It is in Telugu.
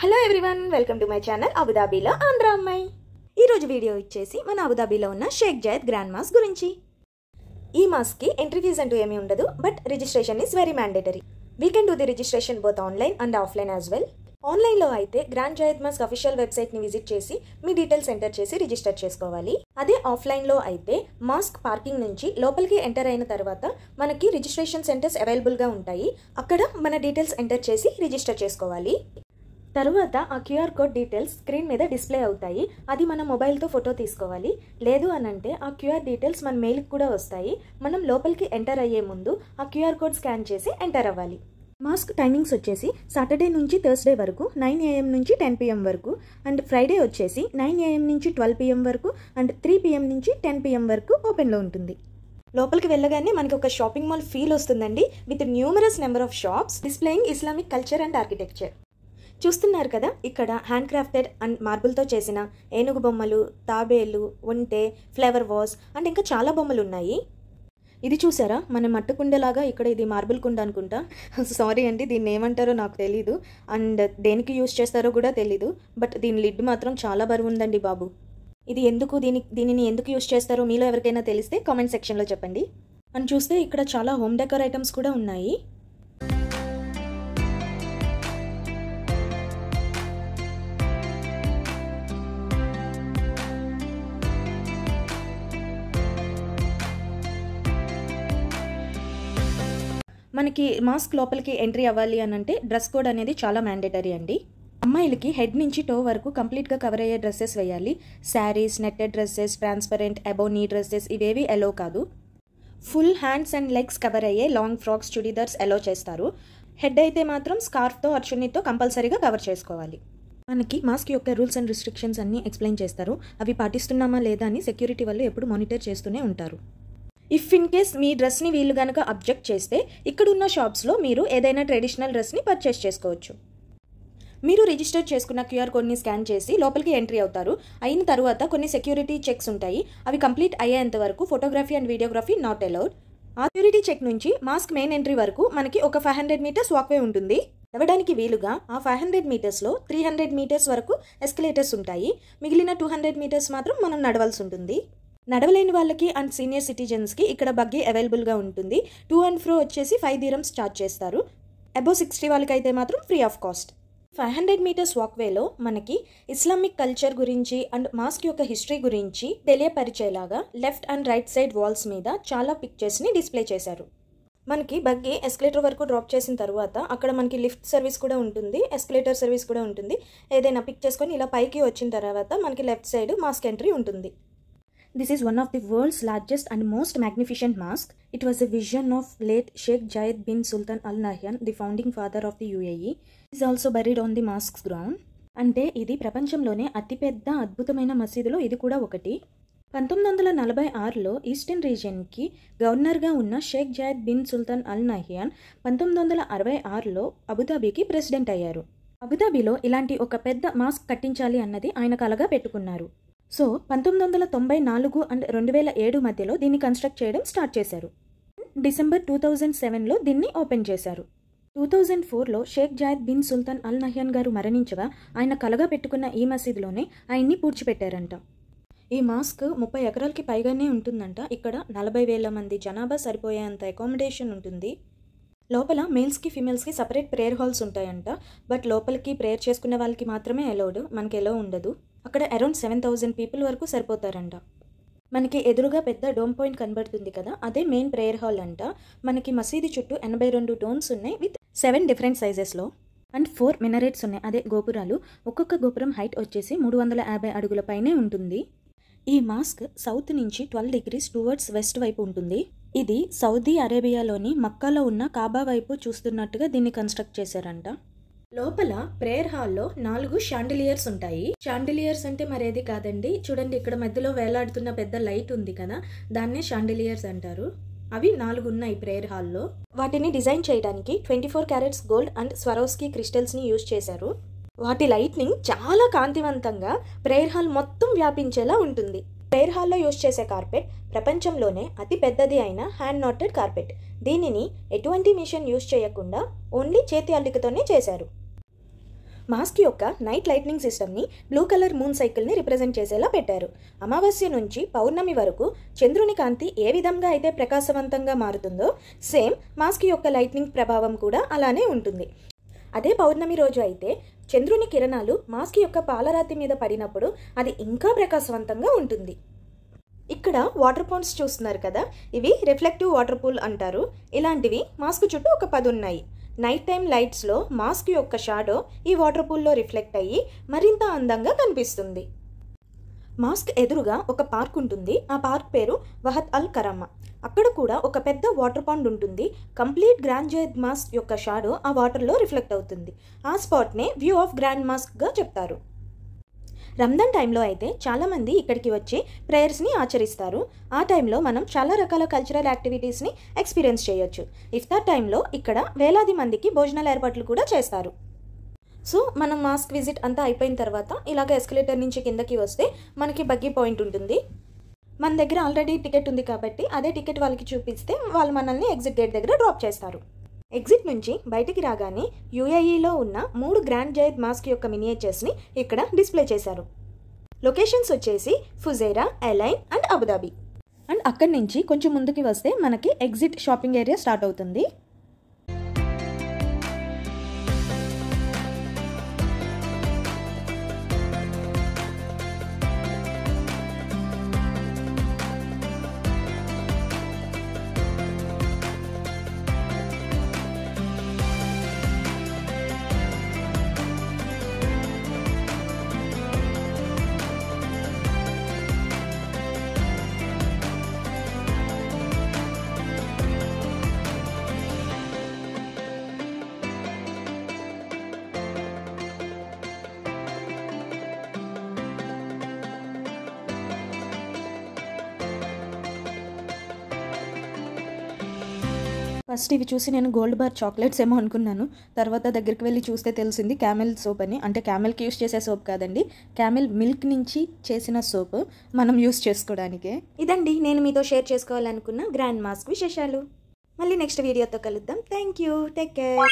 Hello everyone, welcome to my channel అబుదాబీలో ఆంధ్ర అమ్మాయి. ఈరోజు వీడియో ఇచ్చేసి మన అబుదాబీలో ఉన్న షేక్ జయద్ గ్రాండ్ మాస్క్ గురించి. ఈ మాస్క్కి ఎంట్రీ ఫీజ్ అంటూ ఏమీ ఉండదు, but registration is very mandatory. We can do the registration both online and offline as well. ఆన్లైన్లో అయితే గ్రాండ్ జయద్ మాస్క్ అఫీషియల్ వెబ్సైట్ని విజిట్ చేసి మీ డీటెయిల్స్ ఎంటర్ చేసి రిజిస్టర్ చేసుకోవాలి. అదే ఆఫ్లైన్లో అయితే మాస్క్ పార్కింగ్ నుంచి లోపలికి ఎంటర్ అయిన తర్వాత మనకి రిజిస్ట్రేషన్ సెంటర్స్ అవైలబుల్గా ఉంటాయి. అక్కడ మన డీటెయిల్స్ ఎంటర్ చేసి రిజిస్టర్ చేసుకోవాలి. తరువాత ఆ క్యూఆర్ కోడ్ డీటెయిల్స్ స్క్రీన్ మీద డిస్ప్లే అవుతాయి. అది మన మొబైల్తో ఫోటో తీసుకోవాలి. లేదు అనంటే ఆ క్యూఆర్ డీటెయిల్స్ మన మెయిల్కి కూడా వస్తాయి. మనం లోపలికి ఎంటర్ అయ్యే ముందు ఆ క్యూఆర్ కోడ్ స్కాన్ చేసి ఎంటర్ అవ్వాలి. మాస్క్ టైమింగ్స్ వచ్చేసి సాటర్డే నుంచి థర్స్డే వరకు 9 AM నుంచి 10 PM వరకు, అండ్ ఫ్రైడే వచ్చేసి 9 AM నుంచి 12 PM వరకు, అండ్ 3 PM నుంచి 10 PM వరకు ఓపెన్లో ఉంటుంది. లోపలికి వెళ్ళగానే మనకి ఒక షాపింగ్ మాల్ ఫీల్ వస్తుందండి, with numerous number of shops displaying Islamic culture and architecture. చూస్తున్నారు కదా, ఇక్కడ హ్యాండ్ క్రాఫ్టెడ్ అండ్ మార్బుల్తో చేసిన ఏనుగు బొమ్మలు, తాబేలు, ఒంటె, ఫ్లవర్ వాస్ అండ్ ఇంకా చాలా బొమ్మలు ఉన్నాయి. ఇది చూసారా, మన మట్టు కుండలాగా, ఇక్కడ ఇది మార్బుల్ కుండ అనుకుంటా. సారీ అండి, దీన్ని ఏమంటారో నాకు తెలీదు, అండ్ దేనికి యూజ్ చేస్తారో కూడా తెలీదు. బట్ దీని లిడ్ మాత్రం చాలా బరువు ఉందండి బాబు. ఇది ఎందుకు దీనిని ఎందుకు యూజ్ చేస్తారో మీలో ఎవరికైనా తెలిస్తే కామెంట్ సెక్షన్లో చెప్పండి. అండ్ చూస్తే ఇక్కడ చాలా హోమ్ డెకర్ ఐటమ్స్ కూడా ఉన్నాయి. మనకి మాస్క్ లోపలికి ఎంట్రీ అవ్వాలి అని అంటే డ్రెస్ కోడ్ అనేది చాలా మ్యాండేటరీ అండి. అమ్మాయిలకి హెడ్ నుంచి టో వరకు కంప్లీట్గా కవర్ అయ్యే డ్రెస్సెస్ వేయాలి. Saris, netted dresses, transparent above నీ డ్రెస్సెస్ ఇవేవి ఎలో కాదు. Full hands and legs cover అయ్యే లాంగ్ ఫ్రాక్స్, చుడీదార్స్ ఎలో చేస్తారు. హెడ్ అయితే మాత్రం స్కార్ఫ్తో ఆర్ చున్నీతో కంపల్సరీగా కవర్ చేసుకోవాలి. మనకి మాస్క్ యొక్క రూల్స్ అండ్ రిస్ట్రిక్షన్స్ అన్నీ ఎక్స్ప్లెయిన్ చేస్తారు. అవి పాటిస్తున్నామా లేదా అని సెక్యూరిటీ వాళ్ళు ఎప్పుడు మానిటర్ చేస్తూనే ఉంటారు. ఇఫ్ ఇన్ కేస్ మీ డ్రెస్ని వీళ్ళు కనుక అబ్జెక్ట్ చేస్తే ఇక్కడున్న షాప్స్లో మీరు ఏదైనా ట్రెడిషనల్ డ్రెస్ని పర్చేస్ చేసుకోవచ్చు. మీరు రిజిస్టర్ చేసుకున్న క్యూఆర్ కోడ్ని స్కాన్ చేసి లోపలికి ఎంట్రీ అవుతారు. అయిన తర్వాత కొన్ని సెక్యూరిటీ చెక్స్ ఉంటాయి. అవి కంప్లీట్ అయ్యేంత వరకు photography and videography not allowed. ఆ సెక్యూరిటీ చెక్ నుంచి మాస్క్ మెయిన్ ఎంట్రీ వరకు మనకి ఒక 500 మీటర్స్ వాక్వే ఉంటుంది. నడవడానికి వీలుగా ఆ 500 మీటర్స్లో 300 మీటర్స్ వరకు ఎస్కలేటర్స్ ఉంటాయి. మిగిలిన 200 మీటర్స్ మాత్రం మనం నడవాల్సి ఉంటుంది. నడవలేని వాళ్ళకి అండ్ సీనియర్ సిటిజన్స్కి ఇక్కడ బగ్గీ అవైలబుల్గా ఉంటుంది. టు అండ్ ఫ్రో వచ్చేసి 5 dirhams ఛార్జ్ చేస్తారు. అబౌవ్ 60 వాళ్ళకి అయితే మాత్రం ఫ్రీ ఆఫ్ కాస్ట్. 500 మీటర్స్ వాక్వేలో మనకి ఇస్లామిక్ కల్చర్ గురించి అండ్ మాస్క్ యొక్క హిస్టరీ గురించి తెలియపరిచేలాగా left and right side walls మీద చాలా పిక్చర్స్ని డిస్ప్లే చేశారు. మనకి బగ్గీ ఎస్కలేటర్ వరకు డ్రాప్ చేసిన తర్వాత అక్కడ మనకి లిఫ్ట్ సర్వీస్ కూడా ఉంటుంది, ఎస్కలేటర్ సర్వీస్ కూడా ఉంటుంది. ఏదైనా పిక్ చేసుకొని ఇలా పైకి వచ్చిన తర్వాత మనకి లెఫ్ట్ సైడ్ మాస్క్ ఎంట్రీ ఉంటుంది. This is one of the world's largest and most magnificent mask. It was a vision of late Sheikh Jayed bin Sultan Al Nahyan, the founding father of the UAE. He is also buried on the mosque's ground. అంటే ఇది ప్రపంచంలోనే అతిపెద్ద అద్భుతమైన మసీదులో ఇది కూడా ఒకటి. 1946లో ఈస్టర్న్ రీజియన్కి గవర్నర్గా ఉన్న Sheikh Zayed bin Sultan Al Nahyan 1966లో అబుదాబీకి ప్రెసిడెంట్ అయ్యారు. అబుదాబీలో ఇలాంటి ఒక పెద్ద మాస్క్ కట్టించాలి అన్నది ఆయన కలగా పెట్టుకున్నారు. సో 1994 అండ్ 2007 మధ్యలో దీన్ని కన్స్ట్రక్ట్ చేయడం స్టార్ట్ చేశారు. డిసెంబర్ 2007లో దీన్ని ఓపెన్ చేశారు. 2004లో Sheikh Zayed bin Sultan Al Nahyan గారు మరణించగా ఆయన కలగా పెట్టుకున్న ఈ మసీదులోనే ఆయన్ని పూడ్చిపెట్టారంట. ఈ మాస్క్ 30 ఎకరాలకి పైగానే ఉంటుందంట. ఇక్కడ 40,000 మంది జనాభా సరిపోయేంత అకామిడేషన్ ఉంటుంది. లోపల మేల్స్కి ఫీమేల్స్కి సపరేట్ ప్రేయర్ హాల్స్ ఉంటాయంట. బట్ లోపలికి ప్రేయర్ చేసుకునే వాళ్ళకి మాత్రమే అలౌడ్, మనకి ఎలో ఉండదు. అక్కడ అరౌండ్ 7,000 పీపుల్ వరకు సరిపోతారంట. మనకి ఎదురుగా పెద్ద డోమ్ పాయింట్ కనబడుతుంది కదా, అదే మెయిన్ ప్రేయర్ హాల్ అంట. మనకి మసీదు చుట్టూ 82 డోమ్స్ ఉన్నాయి విత్ 7 డిఫరెంట్ సైజెస్లో, అండ్ 4 మినరేట్స్ ఉన్నాయి, అదే గోపురాలు. ఒక్కొక్క గోపురం హైట్ వచ్చేసి 350 అడుగుల పైనే ఉంటుంది. ఈ మాస్క్ సౌత్ నుంచి 12 degrees టువర్డ్స్ వెస్ట్ వైపు ఉంటుంది. ఇది సౌదీ అరేబియాలోని మక్కాలో ఉన్న కాబా వైపు చూస్తున్నట్టుగా దీన్ని కన్స్ట్రక్ట్ చేశారంట. లోపల ప్రేయర్ హాల్లో 4 షాండిలియర్స్ ఉంటాయి. షాండిలియర్స్ అంటే మరేది కాదండి, చూడండి ఇక్కడ మధ్యలో వేలాడుతున్న పెద్ద లైట్ ఉంది కదా, దాన్నే షాండిలియర్స్ అంటారు. అవి 4 ఉన్నాయి ప్రేయర్ హాల్లో. వాటిని డిజైన్ చేయడానికి 24 క్యారెట్స్ గోల్డ్ అండ్ స్వరోస్కీ క్రిస్టల్స్ని యూజ్ చేశారు. వాటి లైట్నింగ్ చాలా కాంతివంతంగా ప్రేయర్ హాల్ మొత్తం వ్యాపించేలా ఉంటుంది. ప్రేయర్ హాల్లో యూజ్ చేసే కార్పెట్ ప్రపంచంలోనే అతి పెద్దది అయిన హ్యాండ్ నాటెడ్ కార్పెట్. దీనిని ఎటువంటి మిషన్ యూజ్ చేయకుండా ఓన్లీ చేతి అల్లికతోనే చేశారు. మాస్క్ యొక్క నైట్ లైట్నింగ్ సిస్టమ్ని బ్లూ కలర్ మూన్ సైకిల్ని రిప్రజెంట్ చేసేలా పెట్టారు. అమావాస్య నుంచి పౌర్ణమి వరకు చంద్రుని కాంతి ఏ విధంగా అయితే ప్రకాశవంతంగా మారుతుందో సేమ్ మాస్క్ యొక్క లైట్నింగ్ ప్రభావం కూడా అలానే ఉంటుంది. అదే పౌర్ణమి రోజు అయితే చంద్రుని కిరణాలు మాస్క్ యొక్క పాలరాతి మీద పడినప్పుడు అది ఇంకా ప్రకాశవంతంగా ఉంటుంది. ఇక్కడ వాటర్ పౌండ్స్ చూస్తున్నారు కదా, ఇవి రిఫ్లెక్టివ్ వాటర్ పూల్ అంటారు. ఇలాంటివి మాస్క్ చుట్టూ ఒక 10 ఉన్నాయి. నైట్ టైం లైట్స్లో మాస్క్ యొక్క షాడో ఈ వాటర్ పూల్లో రిఫ్లెక్ట్ అయ్యి మరింత అందంగా కనిపిస్తుంది. మాస్క్ ఎదురుగా ఒక పార్క్ ఉంటుంది. ఆ పార్క్ పేరు వహత్ అల్ కరామా. అక్కడ కూడా ఒక పెద్ద వాటర్ పాండ్ ఉంటుంది. కంప్లీట్ గ్రాండ్ జైద్ మాస్క్ యొక్క షాడో ఆ వాటర్లో రిఫ్లెక్ట్ అవుతుంది. ఆ స్పాట్నే వ్యూ ఆఫ్ గ్రాండ్ మాస్క్గా చెప్తారు. రంజాన్ టైంలో అయితే చాలామంది ఇక్కడికి వచ్చి ప్రేయర్స్ని ఆచరిస్తారు. ఆ టైంలో మనం చాలా రకాల కల్చరల్ యాక్టివిటీస్ని ఎక్స్పీరియన్స్ చేయొచ్చు. ఇఫ్తార్ టైంలో ఇక్కడ వేలాది మందికి భోజనాల ఏర్పాట్లు కూడా చేస్తారు. సో మనం మాస్క్ విజిట్ అంతా అయిపోయిన తర్వాత ఇలాగ ఎస్కలేటర్ నుంచి కిందకి వస్తే మనకి బగ్గీ పాయింట్ ఉంటుంది. మన దగ్గర ఆల్రెడీ టికెట్ ఉంది కాబట్టి అదే టికెట్ వాళ్ళకి చూపిస్తే వాళ్ళు మనల్ని ఎగ్జిట్ గేట్ దగ్గర డ్రాప్ చేస్తారు. ఎగ్జిట్ నుంచి బయటికి రాగానే యూఏఈలో ఉన్న 3 గ్రాండ్ జైద్ మాస్క్ యొక్క మినియేచర్స్ని ఇక్కడ డిస్ప్లే చేశారు. లొకేషన్స్ వచ్చేసి Fujairah, Al Ain and Abu Dhabi. And అక్కడి నుంచి కొంచెం ముందుకి వస్తే మనకి ఎగ్జిట్ షాపింగ్ ఏరియా స్టార్ట్ అవుతుంది. ఫస్ట్ ఇవి చూసి నేను గోల్డ్ బార్ చాక్లెట్స్ ఏమో అనుకున్నాను. తర్వాత దగ్గరికి వెళ్ళి చూస్తే తెలిసింది క్యామెల్ సోప్ అని. అంటే క్యామెల్కి యూస్ చేసే సోప్ కాదండి, క్యామెల్ మిల్క్ నుంచి చేసిన సోప్ మనం యూస్ చేసుకోవడానికే. ఇదండి నేను మీతో షేర్ చేసుకోవాలనుకున్న గ్రాండ్ మాస్క్ విశేషాలు. మళ్ళీ నెక్స్ట్ వీడియోతో కలుద్దాం. Thank you, take care.